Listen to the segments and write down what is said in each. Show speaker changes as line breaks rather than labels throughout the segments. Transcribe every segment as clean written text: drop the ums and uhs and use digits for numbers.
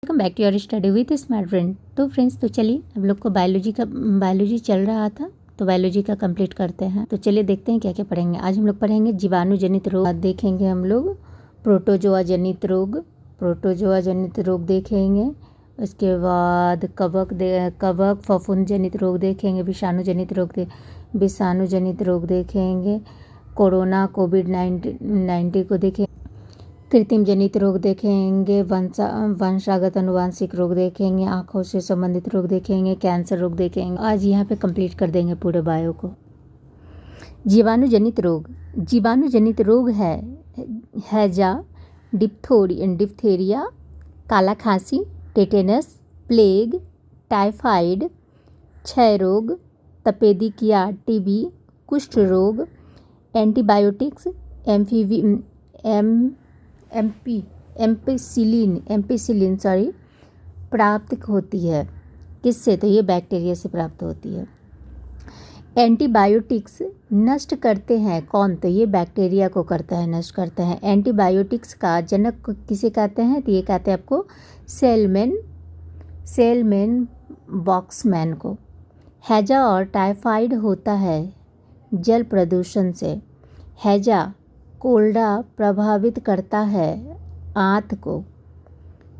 Welcome back to your study with smart brain. तो friends, तो चलिए हम लोग को बायोलॉजी चल रहा था, तो बायोलॉजी का कंप्लीट करते हैं। तो चलिए देखते हैं क्या क्या पढ़ेंगे। आज हम लोग पढ़ेंगे जीवाणु जनित रोग, देखेंगे हम लोग प्रोटोजोआ जनित रोग देखेंगे। उसके बाद कवक फफूंद जनित रोग देखेंगे। विषाणु जनित रोग देखेंगे। कोरोना कोविड-19 को देखेंगे। कृत्रिम जनित रोग देखेंगे। वंशागत अनुवांशिक रोग देखेंगे। आँखों से संबंधित रोग देखेंगे। कैंसर रोग देखेंगे। आज यहाँ पे कंप्लीट कर देंगे पूरे बायो को। जीवाणु जनित रोग है हैजा, डिप्थेरिया, काला खांसी, टेटेनस, प्लेग, टाइफाइड, क्षय रोग, तपेदिक या टीबी, कुष्ठ रोग। एंटीबायोटिक्स एम्पिसिलिन प्राप्त होती है। किससे? तो ये बैक्टीरिया से प्राप्त होती है। एंटीबायोटिक्स नष्ट करते हैं कौन? तो ये बैक्टीरिया को करता है, नष्ट करता है। एंटीबायोटिक्स का जनक किसे कहते हैं? तो ये कहते हैं आपको सेलमैन बॉक्समैन को। हैजा और टाइफाइड होता है जल प्रदूषण से। हैजा कोल्डा प्रभावित करता है आंत को।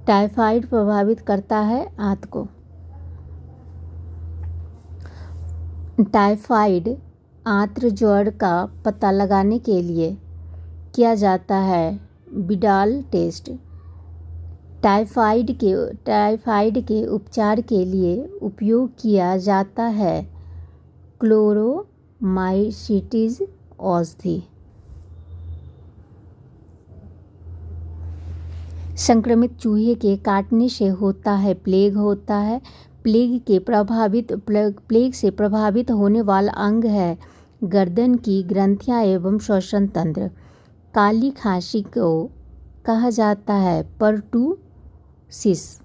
टाइफाइड प्रभावित करता है आंत को। टाइफाइड आंत्र ज्वर का पता लगाने के लिए किया जाता है विडाल टेस्ट। टाइफाइड के उपचार के लिए उपयोग किया जाता है क्लोरोमाइसिटिस औषधि। संक्रमित चूहे के काटने से होता है प्लेग प्लेग से प्रभावित होने वाला अंग है गर्दन की ग्रंथियां एवं श्वसन तंत्र। काली खांसी को कहा जाता है परटूसिस।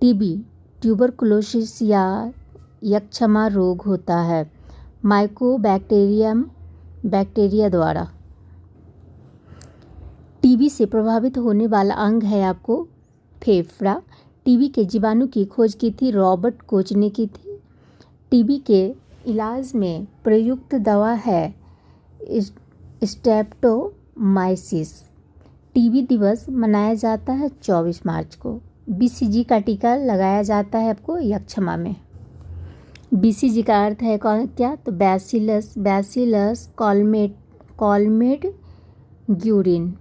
टीबी ट्यूबरकुलोसिस या यक्षमा रोग होता है बैक्टीरिया द्वारा। टीबी से प्रभावित होने वाला अंग है आपको फेफड़ा। टीबी के जीवाणु की खोज की थी रॉबर्ट कोच ने की थी। टीबी के इलाज में प्रयुक्त दवा है स्ट्रेप्टोमाइसिस। टीबी दिवस मनाया जाता है 24 मार्च को। बीसीजी का टीका लगाया जाता है आपको यक्षमा में। बीसीजी का अर्थ है क्या? तो बैसिलस कॉलमेट ग्यूरिन।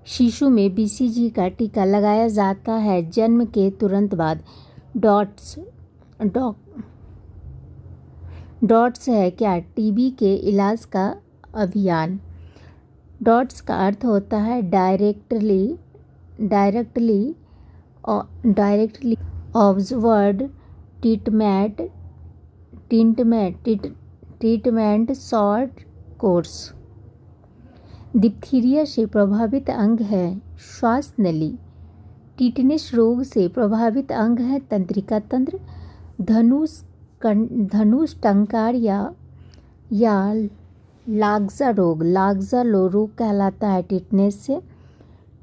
शिशु में बीसीजी का टीका लगाया जाता है जन्म के तुरंत बाद। डॉट्स है क्या? टीबी के इलाज का अभियान। डॉट्स का अर्थ होता है directly observed treatment short course. Diphtheria से प्रभावित अंग है श्वास नली। टिटनेस रोग से प्रभावित अंग है तंत्रिका तंत्र। धनुष टंकार या लागजा रोग कहलाता है टिटनेस से।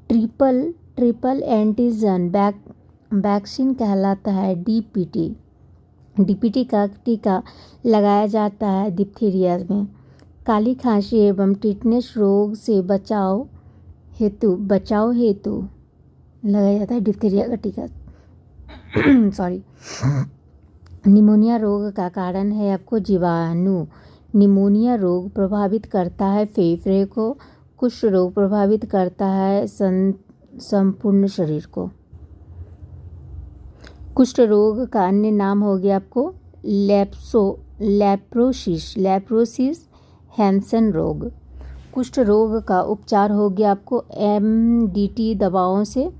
ट्रिपल एंटीजन वैक्सीन कहलाता है डीपीटी का टीका लगाया जाता है डिप्थीरिया में। काली खांसी एवं टिटनेस रोग से बचाव हेतु लगाया जाता है डिप्थीरिया का टीका। निमोनिया रोग का कारण है आपको जीवाणु। निमोनिया रोग प्रभावित करता है फेफड़े को। कुष्ठ रोग प्रभावित करता है संपूर्ण शरीर को। कुष्ठ रोग का अन्य नाम हो गया आपको लेप्रोसिस हैंसन रोग। कुष्ठ रोग का उपचार हो गया आपको एमडीटी दवाओं से।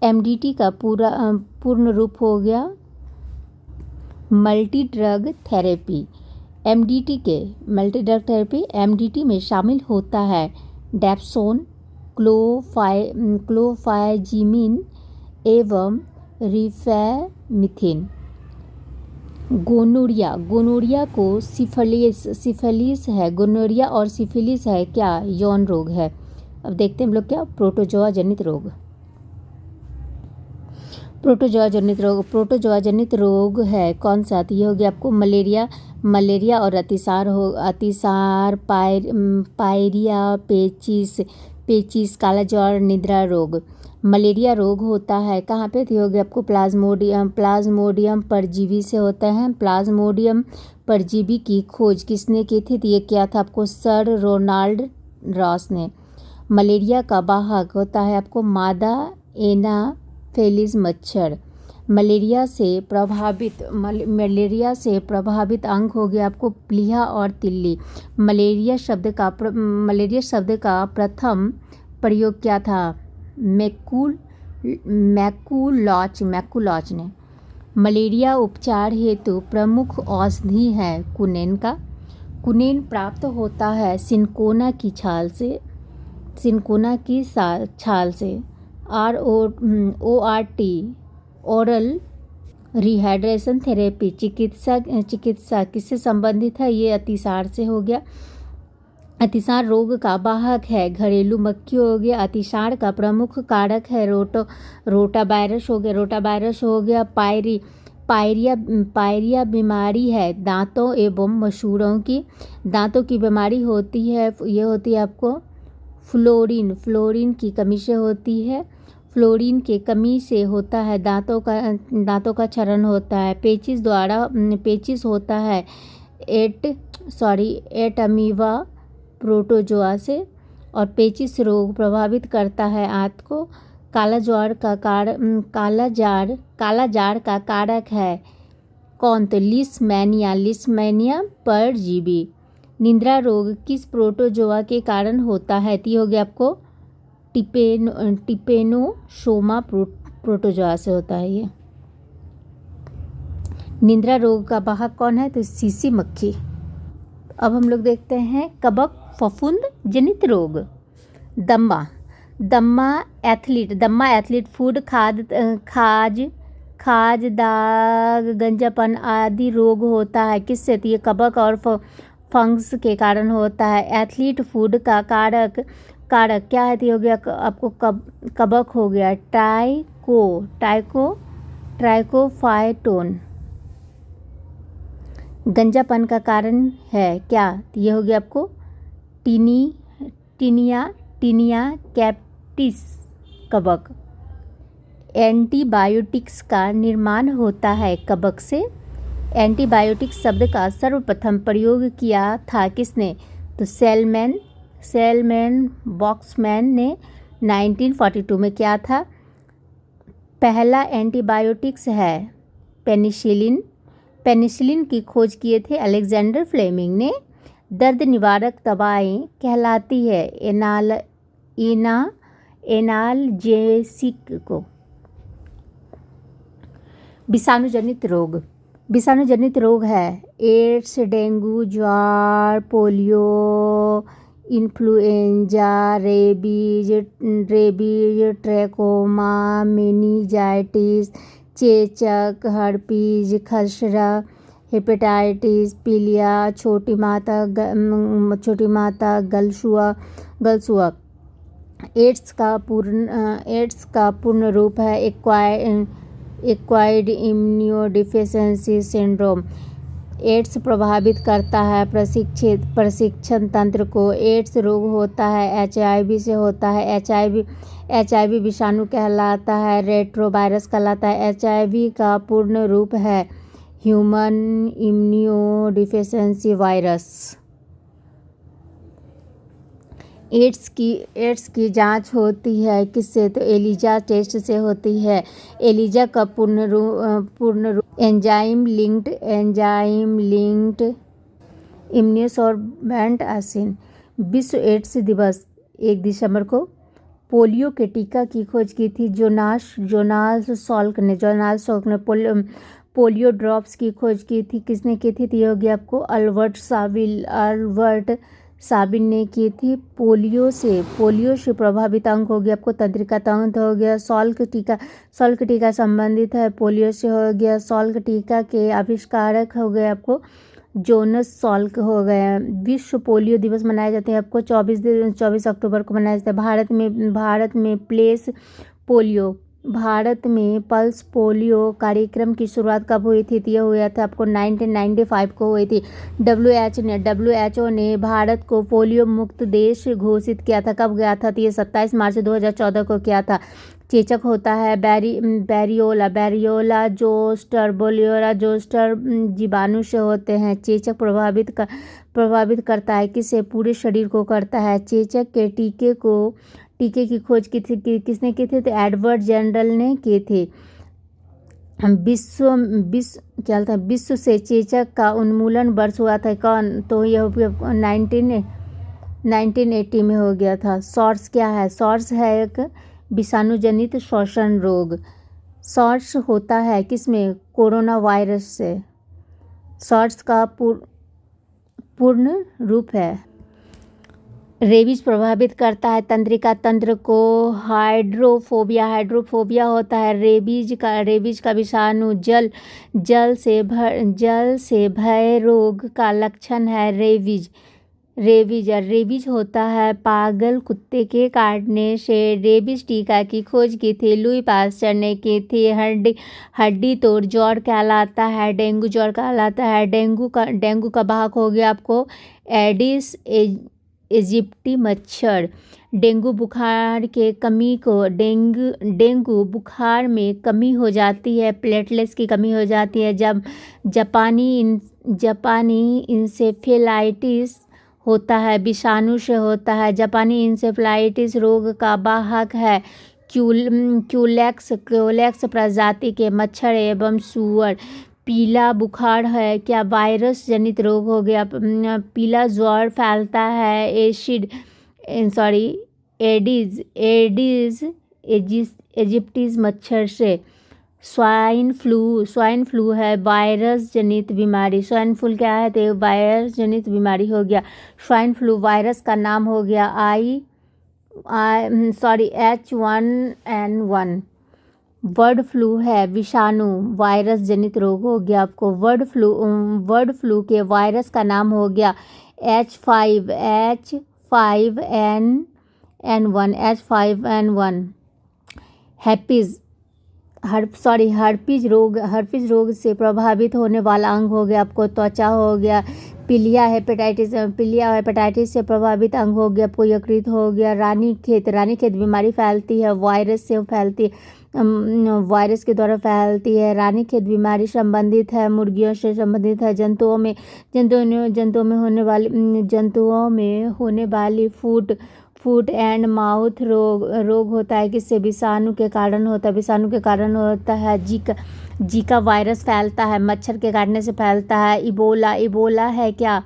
एमडीटी का पूर्ण रूप हो गया मल्टी ड्रग थेरेपी। एमडीटी में शामिल होता है डेप्सोन, क्लोफाइजिमिन एवं रिफैमिथिन। गोनोरिया को सिफिलिस है। गोनोरिया और सिफिलिस है क्या? यौन रोग है। अब देखते हैं हम लोग क्या प्रोटोजोआ जनित रोग। प्रोटोजोआ जनित रोग है कौन सा? तो ये हो गया आपको मलेरिया और अतिसार, पायरिया, पेचिस, काला ज्वर, निद्रा रोग। मलेरिया रोग होता है कहाँ पे? तो ये हो गया आपको प्लाज्मोडियम परजीवी से होता है। प्लाज्मोडियम परजीवी की खोज किसने की थी? तो ये क्या था आपको? सर रोनाल्ड रॉस ने। मलेरिया का वाहक होता है आपको मादा एनाफेलिस मच्छर। मलेरिया से प्रभावित अंग हो गया आपको प्लीहा और तिल्ली। मलेरिया शब्द का प्रथम प्रयोग क्या था? मैकुलॉच ने। मलेरिया उपचार हेतु प्रमुख औषधि है कुनेन का। कुनेन प्राप्त होता है सिनकोना की छाल से। ORT ओरल रिहाइड्रेशन थेरेपी चिकित्सा किससे संबंधित है? ये अतिसार से हो गया। अतिसार रोग का वाहक है घरेलू मक्खी हो गया। अतिसार का प्रमुख कारक है रोटावायरस हो गया। पायरिया बीमारी है दांतों एवं मसूड़ों की। दांतों की बीमारी होती है, ये होती है आपको फ्लोरीन की कमी से होती है। फ्लोरीन के कमी से होता है दांतों का क्षरण होता है। पेचिस होता है एट अमीबा प्रोटोजोआ से और पेचिस रोग प्रभावित करता है आंत को। काला जार का कारक है कौन? तो लिस्मैनिया परजीवी। निद्रा रोग किस प्रोटोजोआ के कारण होता है? तो हो गया आपको टिपेनोसोमा प्रोटोजोआ से होता है ये। निद्रा रोग का वाहक कौन है? तो सीसी मक्खी। अब हम लोग देखते हैं कबक फफूंद जनित रोग। दम्मा एथलीट फूड खाज दाग गंजापन आदि रोग होता है किससे? तो ये कबक और फंगस के कारण होता है। एथलीट फूड का कारक क्या है? तो हो गया आपको कबक हो गया ट्राइकोफाइटोन। गंजापन का कारण है क्या? तो ये हो गया आपको टीनिया कैप्टिस कबक। एंटीबायोटिक्स का निर्माण होता है कबक से। एंटीबायोटिक्स शब्द का सर्वप्रथम प्रयोग किया था किसने? तो सेलमैन बॉक्समैन ने 1942 में किया था। पहला एंटीबायोटिक्स है पेनिसिलिन की खोज किए थे अलेक्जेंडर फ्लेमिंग ने। दर्द निवारक दवाएं कहलाती है एनाल्जेसिक को। विषाणुजनित रोग है एड्स, डेंगू, ज्वार, polio, influenza, rabies, trachoma, meningitis, चेचक, हर्पीज, खसरा, हेपेटाइटिस, पीलिया, छोटी माता गलसुआ। एड्स का पूर्ण रूप है एक्वायर्ड इम्यूनोडेफिशिएंसी सिंड्रोम। एड्स प्रभावित करता है प्रशिक्षण तंत्र को। एड्स रोग होता है HIV से होता है। HIV विषाणु कहलाता है, रेट्रोवायरस कहलाता है। HIV का पूर्ण रूप है ह्यूमन इम्यूनोडेफिशिएंसी वायरस। एड्स की जांच होती है किससे? तो एलिजा टेस्ट से होती है। एलिजा का पूर्ण रूप एंजाइम लिंक्ड इम्यूनोसॉर्बेंट एसिड। विश्व एड्स दिवस 1 दिसंबर को। पोलियो के टीका की खोज की थी जोनास सॉल्क ने। पोलियो ड्रॉप्स की खोज की थी किसने की थी? तो ये हो गया आपको अल्बर्ट साबिन ने की थी। पोलियो से प्रभावित अंग हो गया आपको तंत्रिका तंत्र हो गया। सॉल्क टीका संबंधित है पोलियो से हो गया। सॉल्क टीका के आविष्कारक हो गए आपको जोनस सॉल्क हो गया। विश्व पोलियो दिवस मनाए जाते हैं आपको 24 अक्टूबर को मनाया जाता है। भारत में प्लेस पोलियो भारत में पल्स पोलियो कार्यक्रम की शुरुआत कब हुई थी? तो यह हुआ था आपको 1995 को हुई थी। डब्ल्यूएचओ ने भारत को पोलियो मुक्त देश घोषित किया था। कब गया था? तो ये 27 मार्च 2014 को किया था। चेचक होता है बैरियोला जोस्टर बोलियोला जोस्टर जीवाणु से होते हैं। चेचक प्रभावित करता है किसे? पूरे शरीर को करता है। चेचक के टीके की खोज किसने की थी? तो एडवर्ड जेनरल ने किए थे। विश्व से चेचक का उन्मूलन वर्ष हुआ था कौन? तो यह 1980 में हो गया था। सॉर्स क्या है? सॉर्स है एक विषाणु जनित श्वसन रोग। सॉर्स होता है किसमें? कोरोना वायरस से। सॉर्स का पूर्ण रूप है। रेबीज प्रभावित करता है तंत्रिका तंत्र को। हाइड्रोफोबिया होता है रेबीज का विषाणु। जल से भय रोग का लक्षण है रेबीज। रेबीज होता है पागल कुत्ते के काटने से। रेबीज टीका की खोज की थी लुई पास्चर ने की थी। हड्डी तोड़ ज्वर कहलाता है। डेंगू ज्वर कहलाता है। डेंगू का वाहक हो गया आपको एडिस इजिप्टी मच्छर। डेंगू बुखार में कमी हो जाती है। प्लेटलेट्स की कमी हो जाती है जब जापानी इंसेफेलाइटिस होता है विषाणु से होता है। जापानी इंसेफेलाइटिस रोग का वाहक है क्यूलेक्स प्रजाति के मच्छर एवं सूअर। पीला बुखार है क्या? वायरस जनित रोग हो गया। पीला ज्वर फैलता है एडिस इजिप्टिस मच्छर से। स्वाइन फ्लू है वायरस जनित बीमारी। स्वाइन फ्लू क्या है? तो वायरस जनित बीमारी हो गया। स्वाइन फ्लू वायरस का नाम हो गया H1N1। बर्ड फ्लू है विषाणु वायरस जनित रोग हो गया आपको। बर्ड फ्लू के वायरस का नाम हो गया H5N1। हर्पीज रोग से प्रभावित होने वाला अंग हो गया आपको त्वचा हो गया। पीलिया हेपेटाइटिस से प्रभावित अंग हो गया आपको यकृत हो गया। रानीखेत बीमारी फैलती है वायरस के द्वारा फैलती है। रानीखेत बीमारी संबंधित है मुर्गियों से संबंधित है। जंतुओं में होने वाली फूट एंड माउथ रोग होता है किससे? विषाणु के कारण होता है। जीका वायरस फैलता है मच्छर के काटने से फैलता है। इबोला है क्या?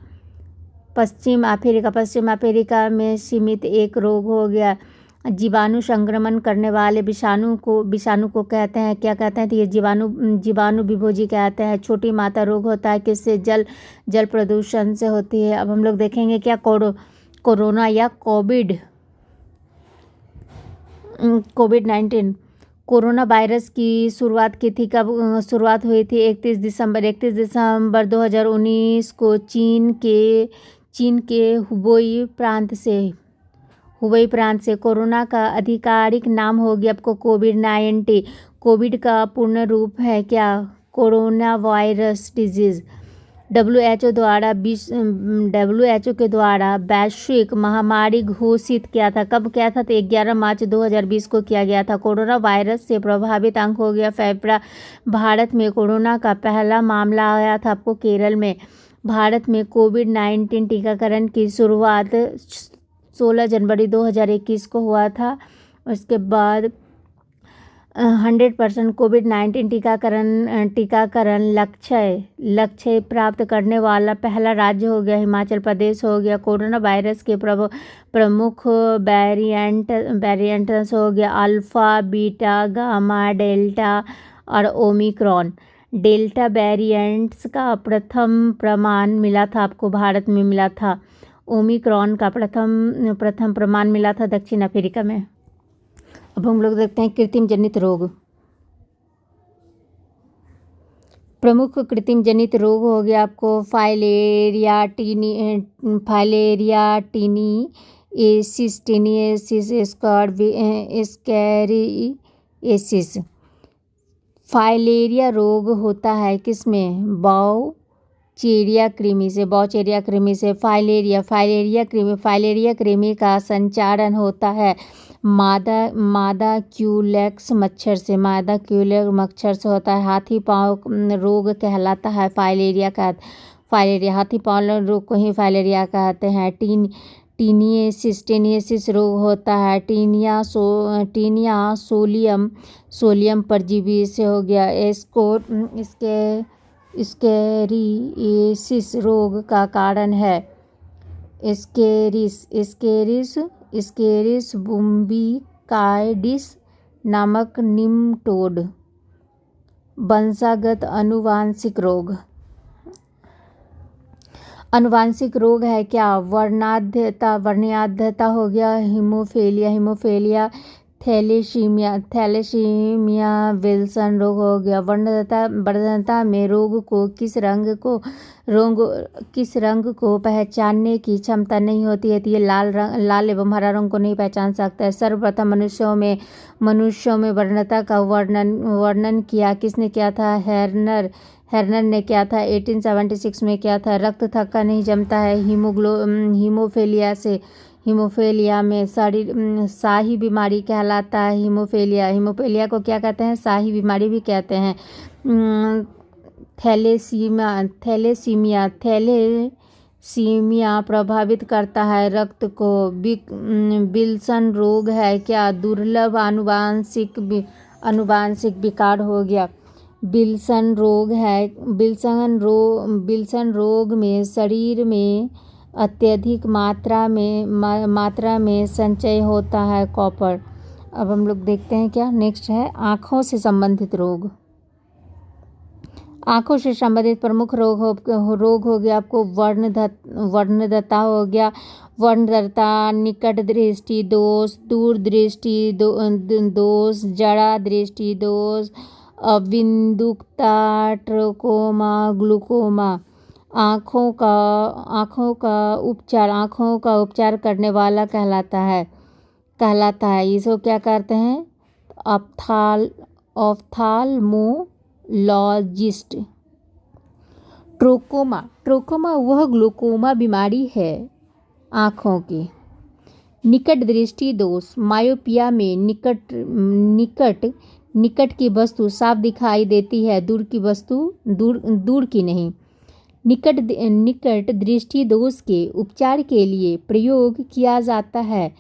पश्चिम अफ्रीका में सीमित एक रोग हो गया। जीवाणु संक्रमण करने वाले विषाणु को कहते हैं क्या कहते हैं? तो ये जीवाणु विभोजी कहते हैं। छोटी माता रोग होता है किससे? जल प्रदूषण से होती है। अब हम लोग देखेंगे क्या कोरोना या कोविड-19 कोरोना वायरस की शुरुआत की थी कब शुरुआत हुई थी? 31 दिसंबर 2019 को चीन के हुबेई प्रांत से। कोरोना का आधिकारिक नाम हो गया आपको कोविड-19। कोविड का पूर्ण रूप है क्या? Corona virus disease. डब्ल्यूएचओ के द्वारा वैश्विक महामारी घोषित किया था। कब किया था? तो 11 मार्च 2020 को किया गया था। कोरोना वायरस से प्रभावित अंग हो गया फेफड़ा। भारत में कोरोना का पहला मामला आया था आपको केरल में। भारत में कोविड-19 टीकाकरण की शुरुआत 16 जनवरी 2021 को हुआ था। उसके बाद 100% कोविड-19 टीकाकरण लक्ष्य प्राप्त करने वाला पहला राज्य हो गया हिमाचल प्रदेश हो गया। कोरोना वायरस के प्रमुख वेरिएंट्स हो गया अल्फा, बीटा, गामा, डेल्टा और ओमिक्रॉन। डेल्टा वेरिएंट्स का प्रथम प्रमाण मिला था आपको भारत में मिला था। ओमिक्रॉन का प्रथम प्रमाण मिला था दक्षिण अफ्रीका में। अब हम लोग देखते हैं कृत्रिम जनित रोग। प्रमुख कृत्रिम जनित रोग हो गया आपको फाइलेरिया टीनिएसिस, स्कैरी एसिस। फाइलेरिया रोग होता है किसमें? बाउचेरिया कृमि से। बाउचेरिया कृमि से फाइलेरिया कृमि का संचारण होता है मादा क्यूलेक्स मच्छर से। मादा क्यूलेक्स मच्छर से होता है। हाथी पाँव रोग कहलाता है फाइलेरिया हाथी पाँव रोग को ही फाइलेरिया कहते हैं। टीनियसिस रोग होता है टीनिया सोलियम परजीवी से हो गया। स्केरिएसिस रोग का कारण है स्केरिस बुम्बिकाइडिस नामक निम्टोड। वंशागत अनुवांशिक रोग है क्या? वर्णनाध्यता हो गया हीमोफेलिया थैलेसीमिया विल्सन रोग हो गया। वर्णनता में रोग को किस रंग को पहचानने की क्षमता नहीं होती है तो ये लाल एवं हरा रंग को नहीं पहचान सकता है। सर्वप्रथम मनुष्यों में वर्णनता का वर्णन किया किसने किया था? हेर्नर ने किया था 1876 में किया था। रक्त थक्का नहीं जमता है हीमोफेलिया में शाही बीमारी कहलाता है हीमोफेलिया को क्या कहते हैं? शाही बीमारी भी कहते हैं। थैलेसीमिया प्रभावित करता है रक्त को। विल्सन रोग है क्या? दुर्लभ आनुवांशिक विकार हो गया। विल्सन रोग में शरीर में अत्यधिक मात्रा में संचय होता है कॉपर। अब हम लोग देखते हैं क्या नेक्स्ट है आँखों से संबंधित रोग। आँखों से संबंधित प्रमुख रोग हो गया आपको वर्णदता हो गया। वर्णदता निकट दृष्टि दोष, दूर दृष्टि दोष, जड़ा दृष्टि दोष, अबिंदुकता, ट्रोकोमा, ग्लूकोमा। आँखों का उपचार करने वाला कहलाता है इसको क्या करते हैं? ऑप्थाल्मोलॉजिस्ट। ट्रोकोमा वह ग्लूकोमा बीमारी है आँखों की। निकट दृष्टि दोष मायोपिया में निकट की वस्तु साफ दिखाई देती है, दूर की वस्तु दूर की नहीं। निकट दृष्टि दोष के उपचार के लिए प्रयोग किया जाता है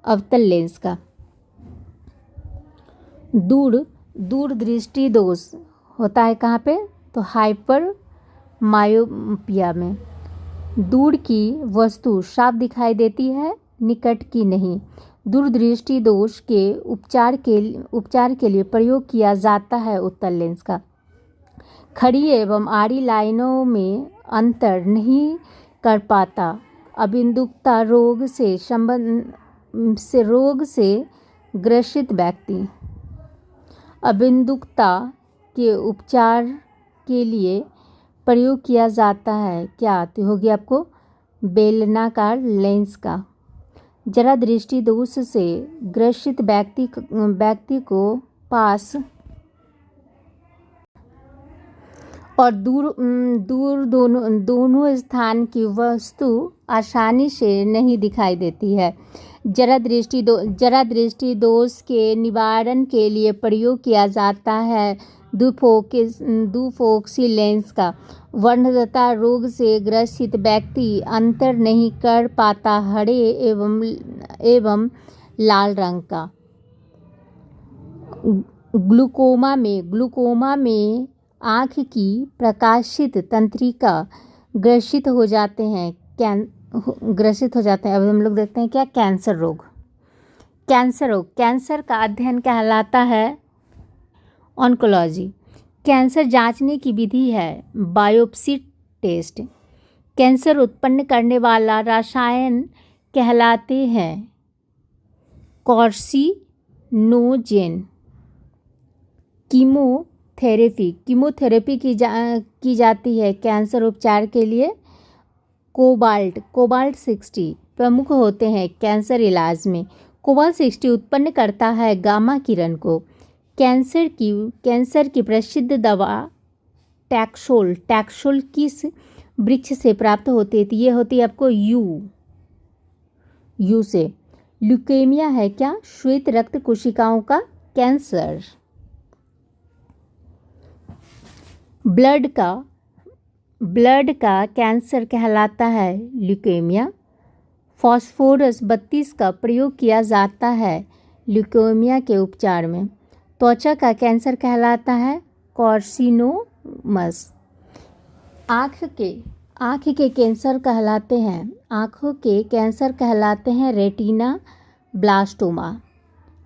अवतल लेंस का। दूर दृष्टि दोष होता है कहाँ पे? तो हाइपर मायोपिया में। दूर की वस्तु साफ दिखाई देती है, निकट की नहीं। दूरदृष्टि दोष के उपचार के लिए प्रयोग किया जाता है उत्तल लेंस का। खड़ी एवं आड़ी लाइनों में अंतर नहीं कर पाता। अबिंदुकता रोग से ग्रसित व्यक्ति। अबिंदुकता के उपचार के लिए प्रयोग किया जाता है क्या? तो होगी आपको बेलनाकार लेंस का। जरा दृष्टि दोष से ग्रसित व्यक्ति को पास और दूर दोनों स्थान की वस्तु आसानी से नहीं दिखाई देती है। जरा दृष्टि दोष के निवारण के लिए प्रयोग किया जाता है दुफोक्सी लेंस का। वर्णदता रोग से ग्रसित व्यक्ति अंतर नहीं कर पाता हरे एवं लाल रंग का। ग्लूकोमा में आँख की प्रकाशित तंत्रिका ग्रसित हो जाते हैं। अब हम लोग देखते हैं क्या कैंसर रोग। कैंसर का अध्ययन कहलाता है ऑन्कोलॉजी। कैंसर जांचने की विधि है बायोप्सी टेस्ट। कैंसर उत्पन्न करने वाला रसायन कहलाते हैं कार्सिनोजेन। कीमोथेरेपी की जाती है कैंसर उपचार के लिए। कोबाल्ट 60 प्रमुख होते हैं कैंसर इलाज में। कोबाल्ट 60 उत्पन्न करता है गामा किरण को। कैंसर की प्रसिद्ध दवा टैक्सोल किस वृक्ष से प्राप्त होती है? तो ये होती है आपको यू से। ल्यूकेमिया है क्या? श्वेत रक्त कोशिकाओं का कैंसर। ब्लड का कैंसर कहलाता है ल्यूकेमिया। फास्फोरस 32 का प्रयोग किया जाता है ल्यूकेमिया के उपचार में। त्वचा का कैंसर कहलाता है कार्सिनोमस। आँख के कैंसर कहलाते हैं रेटिना ब्लास्टोमा।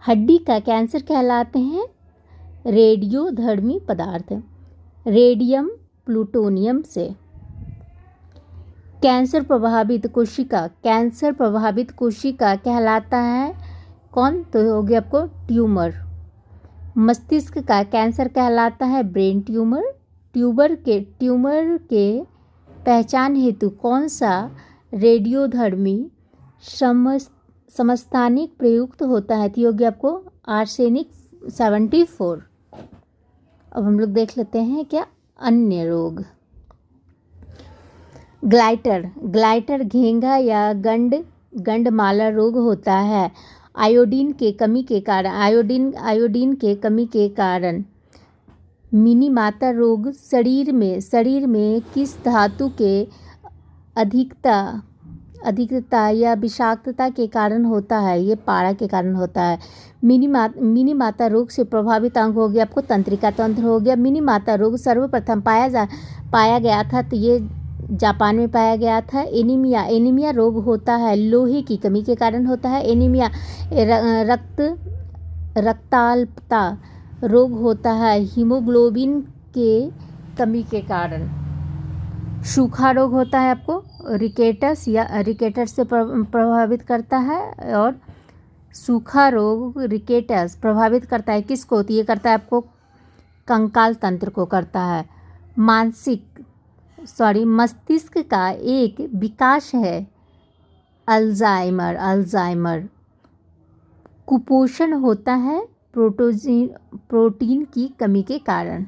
हड्डी का कैंसर कहलाते हैं रेडियोधर्मी पदार्थ रेडियम प्लूटोनियम से। कैंसर प्रभावित कोशिका कहलाता है कौन? तो हो गया आपको ट्यूमर। मस्तिष्क का कैंसर कहलाता है ब्रेन ट्यूमर। ट्यूमर के पहचान हेतु कौन सा रेडियोधर्मी समस्थानिक प्रयुक्त होता है? तो हो गया आपको आर्सेनिक 74। अब हम लोग देख लेते हैं क्या अन्य रोग। ग्लाइटर घेंघा या गंडमाला रोग होता है आयोडीन के कमी के कारण। मिनीमाता रोग शरीर में किस धातु के अधिकता या विषाक्तता के कारण होता है? ये पारा के कारण होता है। मिनीमाता रोग से प्रभावित अंग हो गया आपको तंत्रिका तंत्र हो गया। मिनीमाता रोग सर्वप्रथम पाया गया था तो ये जापान में पाया गया था। एनीमिया रोग होता है लोहे की कमी के कारण होता है। एनीमिया रक्ताल्पता रोग होता है हीमोग्लोबिन के कमी के कारण। सूखा रोग होता है आपको रिकेटस से प्रभावित करता है। और सूखा रोग रिकेटस प्रभावित करता है किसको? तो ये करता है आपको कंकाल तंत्र को करता है। मस्तिष्क का एक विकास है अल्जाइमर। कुपोषण होता है प्रोटीन की कमी के कारण।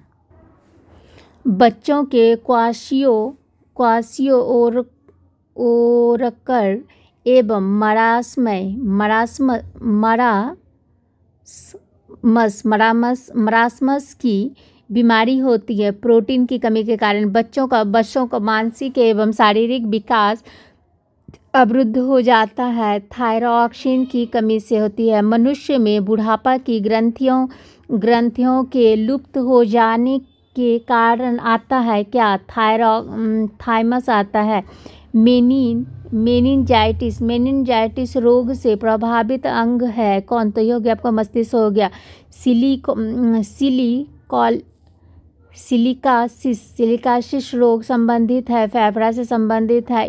बच्चों के क्वासियो ओरकर एवं मरासमस की बीमारी होती है प्रोटीन की कमी के कारण। बच्चों का मानसिक एवं शारीरिक विकास अवरुद्ध हो जाता है थायरॉक्सिन की कमी से होती है। मनुष्य में बुढ़ापा की ग्रंथियों के लुप्त हो जाने के कारण आता है क्या? थाइमस आता है। मेनिनजाइटिस रोग से प्रभावित अंग है कौन? तो ये हो गया आपका मस्तिष्क हो गया। सिलिकासिस रोग संबंधित है फेफड़ा से संबंधित है।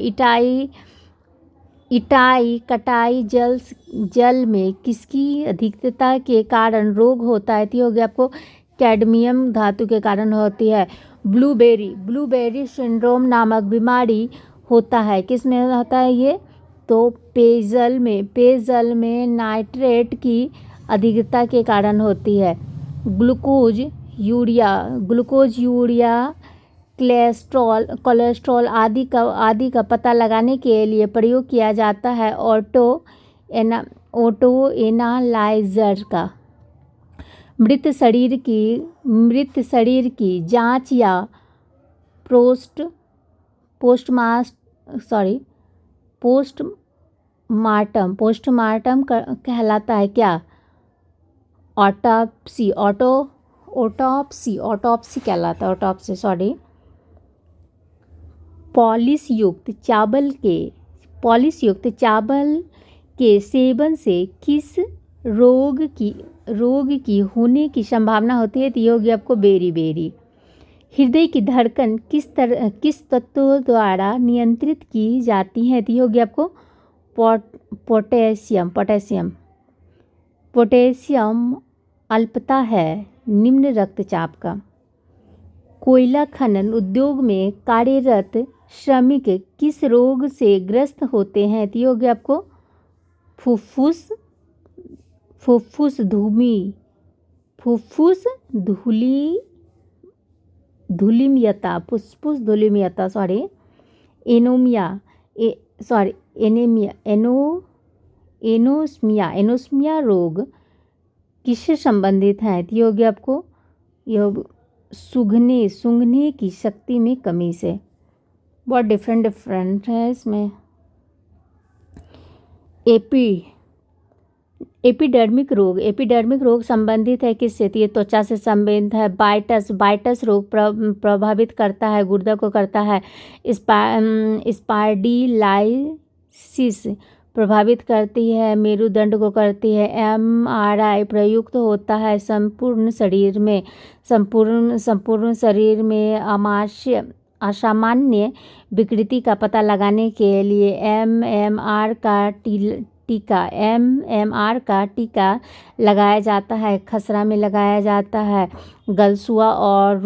कटाई जल में किसकी अधिकता के कारण रोग होता है? तो हो गया आपको कैडमियम धातु के कारण होती है। ब्लूबेरी सिंड्रोम नामक बीमारी होता है किसमें होता है ये? तो पेयजल में नाइट्रेट की अधिकता के कारण होती है। ग्लूकोज यूरिया कोलेस्ट्रॉल आदि का पता लगाने के लिए प्रयोग किया जाता है ऑटो एनालाइजर का। मृत शरीर की जांच या पोस्टमार्टम कहलाता है क्या? ऑटोप्सी कहलाता है पॉलिश युक्त चावल के सेवन से किस रोग की होने की संभावना होती है? तो ये होगी आपको बेरी। हृदय की धड़कन किस तत्व द्वारा नियंत्रित की जाती है? तो ये होगी आपको पोटेशियम अल्पता है निम्न रक्तचाप का। कोयला खनन उद्योग में कार्यरत श्रमिक किस रोग से ग्रस्त होते हैं? तो ये हो गया आपको फुफ्फुस धूमि फुफ्फुस धूलिमयता, फुफ्फुस धूलिमयता, एनोस्मिया रोग किससे संबंधित है? तो ये हो गया आपको, ये सूंघने की शक्ति में कमी से। बहुत डिफरेंट है इसमें। एपिडर्मिक रोग संबंधित है किससे? तो ये त्वचा से संबंधित है। बाइटस रोग प्रभावित करता है गुर्दा को करता है। स्पाइडिलाइसिस प्रभावित करती है मेरुदंड को करती है। MRI प्रयुक्त होता है संपूर्ण शरीर में असामान्य विकृति का पता लगाने के लिए। MMR का टीका लगाया जाता है, खसरा में लगाया जाता है, गलसुआ और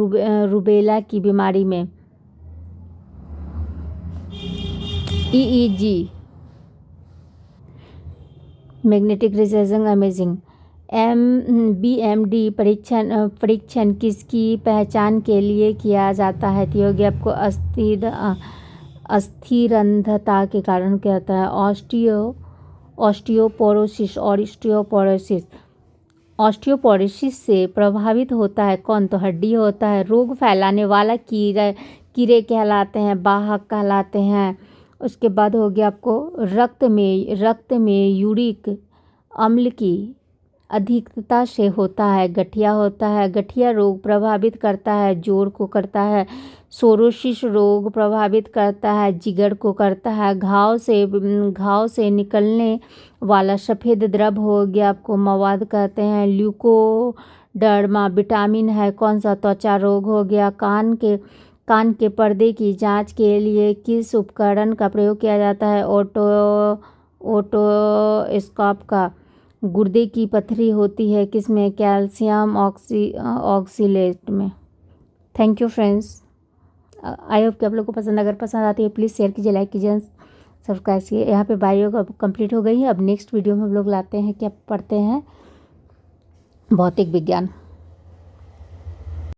रूबेला की बीमारी में। EEG magnetic resonance imaging. BMD परीक्षण किसकी पहचान के लिए किया जाता है? तो ये आपको अस्थिरंधता के कारण क्या होता है? ऑस्टियोपोरोसिस से प्रभावित होता है कौन? तो हड्डी होता है। रोग फैलाने वाला कीड़े कहलाते हैं, वाहक कहलाते हैं। उसके बाद हो गया आपको रक्त में यूरिक अम्ल की अधिकता से होता है गठिया। गठिया रोग प्रभावित करता है जोड़ को करता है। सोरोसिस रोग प्रभावित करता है जिगर को करता है। घाव से निकलने वाला सफ़ेद द्रव हो गया आपको मवाद कहते हैं। ल्यूकोडर्मा विटामिन है कौन सा? त्वचा रोग हो गया। कान के पर्दे की जांच के लिए किस उपकरण का प्रयोग किया जाता है? ओटोस्कोप का। गुर्दे की पथरी होती है किसमें? कैल्शियम ऑक्सीलेट में। Thank you friends. I hope कि आप लोग को पसंद, अगर पसंद आती है प्लीज़ शेयर कीजिए, लाइक कीजिए, सब्सक्राइब कीजिए। यहाँ पे बायो कंप्लीट हो गई है। अब नेक्स्ट वीडियो में हम लोग लाते हैं क्या पढ़ते हैं? भौतिक विज्ञान।